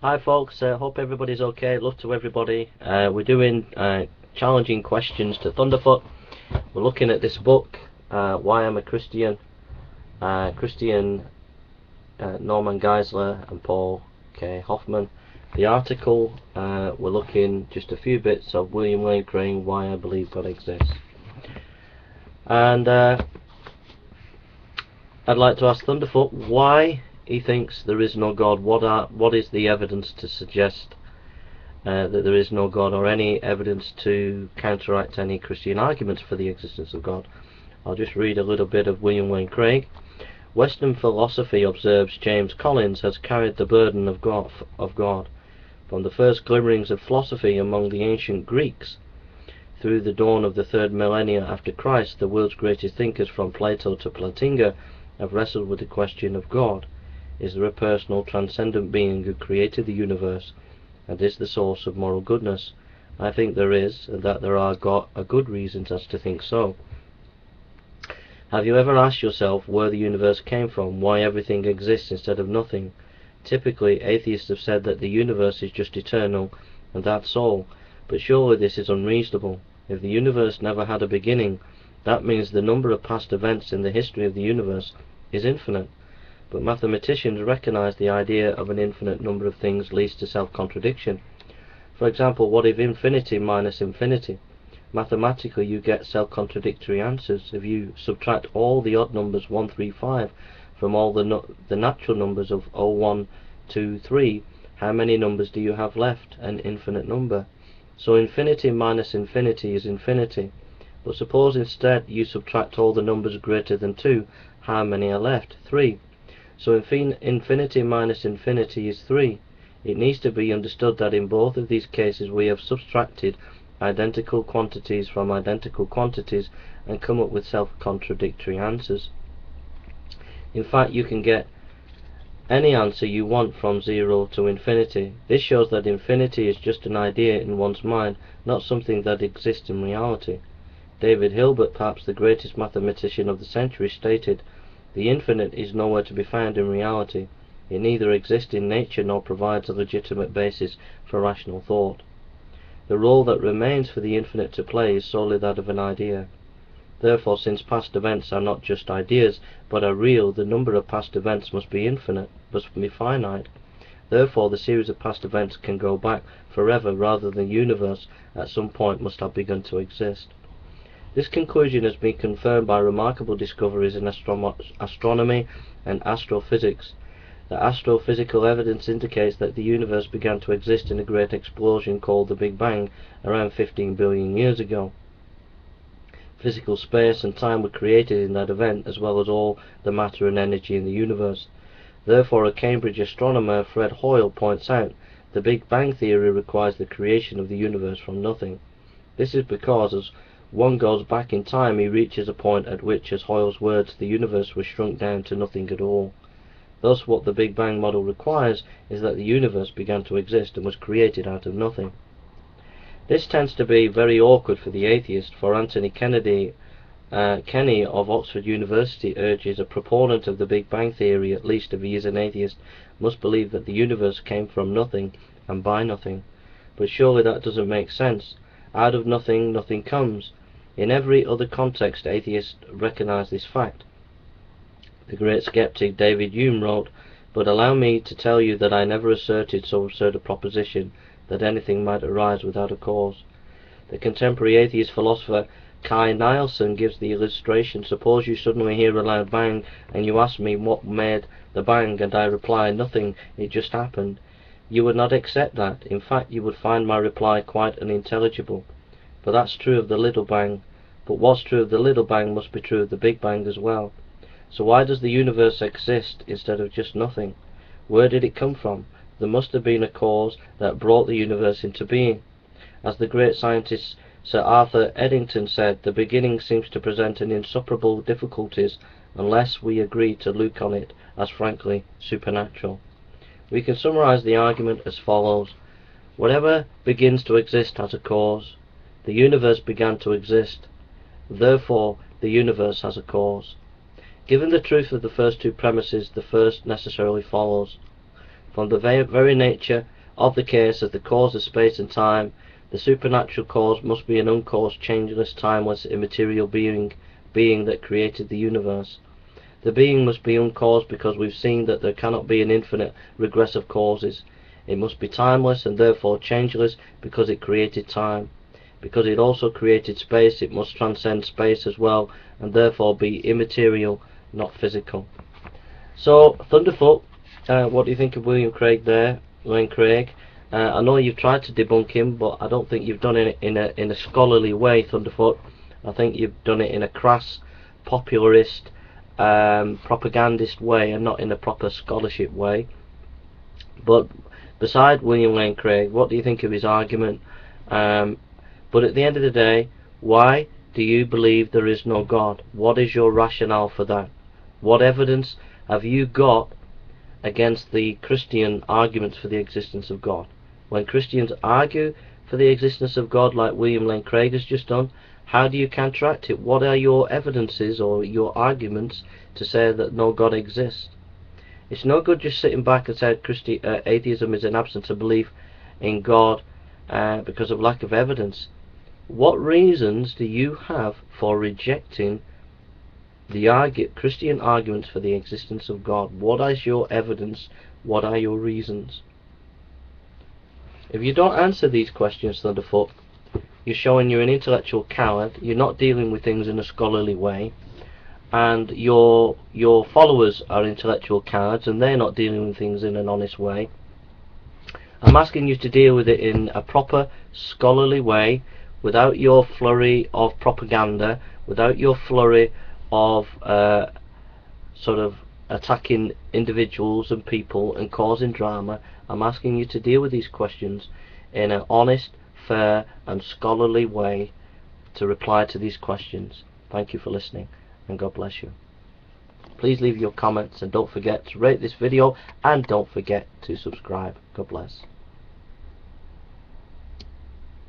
Hi folks, hope everybody's okay. Love to everybody. We're doing challenging questions to Thunderfoot. We're looking at this book, Why I'm a Christian, Norman Geisler and Paul K. Hoffman. The article, we're looking just a few bits of William Lane Craig, Why I Believe God Exists. And I'd like to ask Thunderfoot why he thinks there is no God. What is the evidence to suggest that there is no God, or any evidence to counteract any Christian arguments for the existence of God? I'll just read a little bit of William Lane Craig. Western philosophy, observes James Collins, has carried the burden of God. From the first glimmerings of philosophy among the ancient Greeks, through the dawn of the third millennia after Christ, the world's greatest thinkers from Plato to Plantinga have wrestled with the question of God. Is there a personal, transcendent being who created the universe and is the source of moral goodness? I think there is, and that there are good reasons as to think so. Have you ever asked yourself where the universe came from, why everything exists instead of nothing? Typically, atheists have said that the universe is just eternal, and that's all. But surely this is unreasonable. If the universe never had a beginning, that means the number of past events in the history of the universe is infinite. But mathematicians recognize the idea of an infinite number of things leads to self-contradiction. For example, what if infinity minus infinity? Mathematically, you get self-contradictory answers. If you subtract all the odd numbers 1, 3, 5 from all the natural numbers of 0, 1, 2, 3, how many numbers do you have left? An infinite number. So infinity minus infinity is infinity. But suppose instead you subtract all the numbers greater than 2, how many are left? 3. So infinity minus infinity is 3. It needs to be understood that in both of these cases we have subtracted identical quantities from identical quantities and come up with self-contradictory answers. In fact, you can get any answer you want from 0 to infinity. This shows that infinity is just an idea in one's mind, not something that exists in reality. David Hilbert, perhaps the greatest mathematician of the century, stated, "The infinite is nowhere to be found in reality. It neither exists in nature nor provides a legitimate basis for rational thought. The role that remains for the infinite to play is solely that of an idea. Therefore, since past events are not just ideas, but are real, the number of past events must be infinite, must be finite. Therefore, the series of past events can go back forever, rather than the universe at some point must have begun to exist." This conclusion has been confirmed by remarkable discoveries in astronomy and astrophysics. The astrophysical evidence indicates that the universe began to exist in a great explosion called the Big Bang around 15 billion years ago. Physical space and time were created in that event, as well as all the matter and energy in the universe. Therefore, a Cambridge astronomer, Fred Hoyle, points out the Big Bang theory requires the creation of the universe from nothing. This is because, as one goes back in time, he reaches a point at which, as Hoyle's words, the universe was shrunk down to nothing at all. Thus, what the Big Bang model requires is that the universe began to exist and was created out of nothing. This tends to be very awkward for the atheist, for Anthony Kenny of Oxford University urges a proponent of the Big Bang theory, at least if he is an atheist, must believe that the universe came from nothing and by nothing. But surely that doesn't make sense. Out of nothing, nothing comes. In every other context, atheists recognize this fact. The great skeptic David Hume wrote, "But allow me to tell you that I never asserted so absurd a proposition, that anything might arise without a cause." The contemporary atheist philosopher Kai Nielsen gives the illustration. Suppose you suddenly hear a loud bang, and you ask me what made the bang, and I reply, "Nothing, it just happened." You would not accept that. In fact, you would find my reply quite unintelligible. But that's true of the little bang. But what's true of the little bang must be true of the Big Bang as well. So why does the universe exist instead of just nothing? Where did it come from? There must have been a cause that brought the universe into being. As the great scientist Sir Arthur Eddington said, the beginning seems to present an insuperable difficulties unless we agree to look on it as frankly supernatural. We can summarize the argument as follows. Whatever begins to exist has a cause. The universe began to exist. Therefore, the universe has a cause. Given the truth of the first two premises, the first necessarily follows. From the very nature of the case as the cause of space and time, the supernatural cause must be an uncaused, changeless, timeless, immaterial being that created the universe. The being must be uncaused because we've seen that there cannot be an infinite regress of causes. It must be timeless and therefore changeless because it created time. Because it also created space, it must transcend space as well and therefore be immaterial, not physical. So, Thunderfoot, what do you think of William Craig there, Wayne Craig? I know you've tried to debunk him, but I don't think you've done it in a scholarly way, Thunderfoot. I think you've done it in a crass, popularist, propagandist way and not in a proper scholarship way. But beside William Lane Craig, what do you think of his argument? But at the end of the day, why do you believe there is no God? What is your rationale for that? What evidence have you got against the Christian arguments for the existence of God? When Christians argue for the existence of God like William Lane Craig has just done, how do you counteract it? What are your evidences or your arguments to say that no God exists? It's no good just sitting back and saying atheism is an absence of belief in God because of lack of evidence. What reasons do you have for rejecting the Christian arguments for the existence of God? What is your evidence? What are your reasons? If you don't answer these questions, Thunderfoot, you're showing you're an intellectual coward, you're not dealing with things in a scholarly way, and your followers are intellectual cowards and they're not dealing with things in an honest way. I'm asking you to deal with it in a proper scholarly way, without your flurry of propaganda, without your flurry of sort of attacking individuals and people and causing drama. I'm asking you to deal with these questions in an honest, fair and scholarly way to reply to these questions. Thank you for listening and God bless you. Please leave your comments and don't forget to rate this video and don't forget to subscribe. God bless.